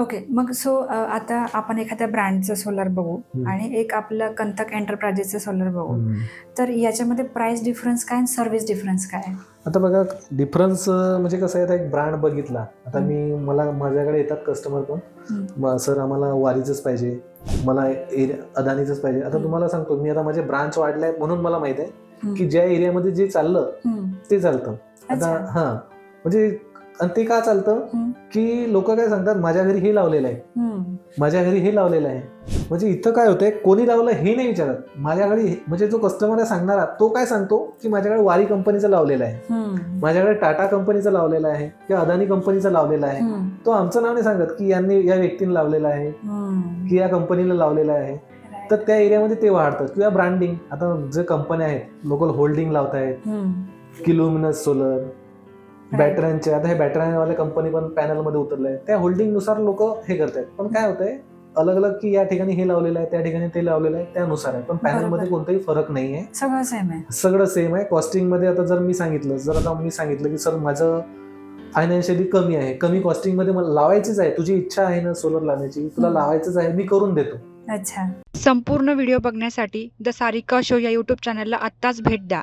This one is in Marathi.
ओके. मग आता आपण एखाद्या ब्रँडचं सोलर बघू आणि एक आपलं कंतक एंटरप्राइजेसचं सोलर बघू. तर याच्यामध्ये प्राइस डिफरन्स काय आणि सर्व्हिस डिफरन्स काय आहे? आता बघा डिफरन्स म्हणजे कसं आहे, आता एक ब्रँड बघितला. आता माझ्याकडे येतात कस्टमर पण, सर आम्हाला वारीचंच पाहिजे, मला अदानीचंच पाहिजे. आता तुम्हाला सांगतो मी, आता माझे ब्रांच वाढले म्हणून मला माहित आहे की ज्या एरियामध्ये जे चाललं ते चालतं. आता म्हणजे आणि ते का चालतं की लोक काय सांगतात, माझ्या घरी हे लावलेलं आहे, माझ्या घरी हे लावलेलं आहे. म्हणजे इथं काय होतंय, कोणी लावलं हे नाही विचारत, माझ्या घरी म्हणजे जो कस्टमर आहे सांगणारा तो काय सांगतो की माझ्याकडे वारी कंपनीचं लावलेलं आहे, माझ्याकडे टाटा कंपनीचं लावलेलं आहे किंवा अदानी कंपनीचं लावलेलं आहे. तो आमचं नाव नाही सांगत की यांनी या व्यक्तीने लावलेलं आहे की या कंपनीला लावलेलं आहे. तर त्या एरियामध्ये ते वाढतं किंवा ब्रँडिंग. आता जे कंपन्या आहेत लोकल होल्डिंग लावतायत, किलोमिनस सोलर, बॅटऱ्यांचे. आता हे बॅटऱ्यांवाले कंपनी पण पॅनलमध्ये उतरले, त्या होल्डिंग नुसार लोक हे करतायत. पण काय होतंय, अलग अलग की या ठिकाणी हे लावलेलं आहे, त्या ठिकाणी ते लावलेलं आहे, त्यानुसार आहे. पण पॅनलमध्ये कोणताही फरक नाही आहे, सगळं सेम आहे. सगळं सेम आहे. कॉस्टिंगमध्ये आता जर मी सांगितलं की सर माझं फायनान्शियली कमी आहे, कमी कॉस्टिंगमध्ये मला लावायचीच आहे, तुझी इच्छा आहे ना सोलर लावण्याची, तुला लावायचंच आहे, मी करून देतो. अच्छा. संपूर्ण व्हिडिओ बघण्यासाठी द सारिका शो या यूट्यूब चॅनलला आत्ताच भेट द्या.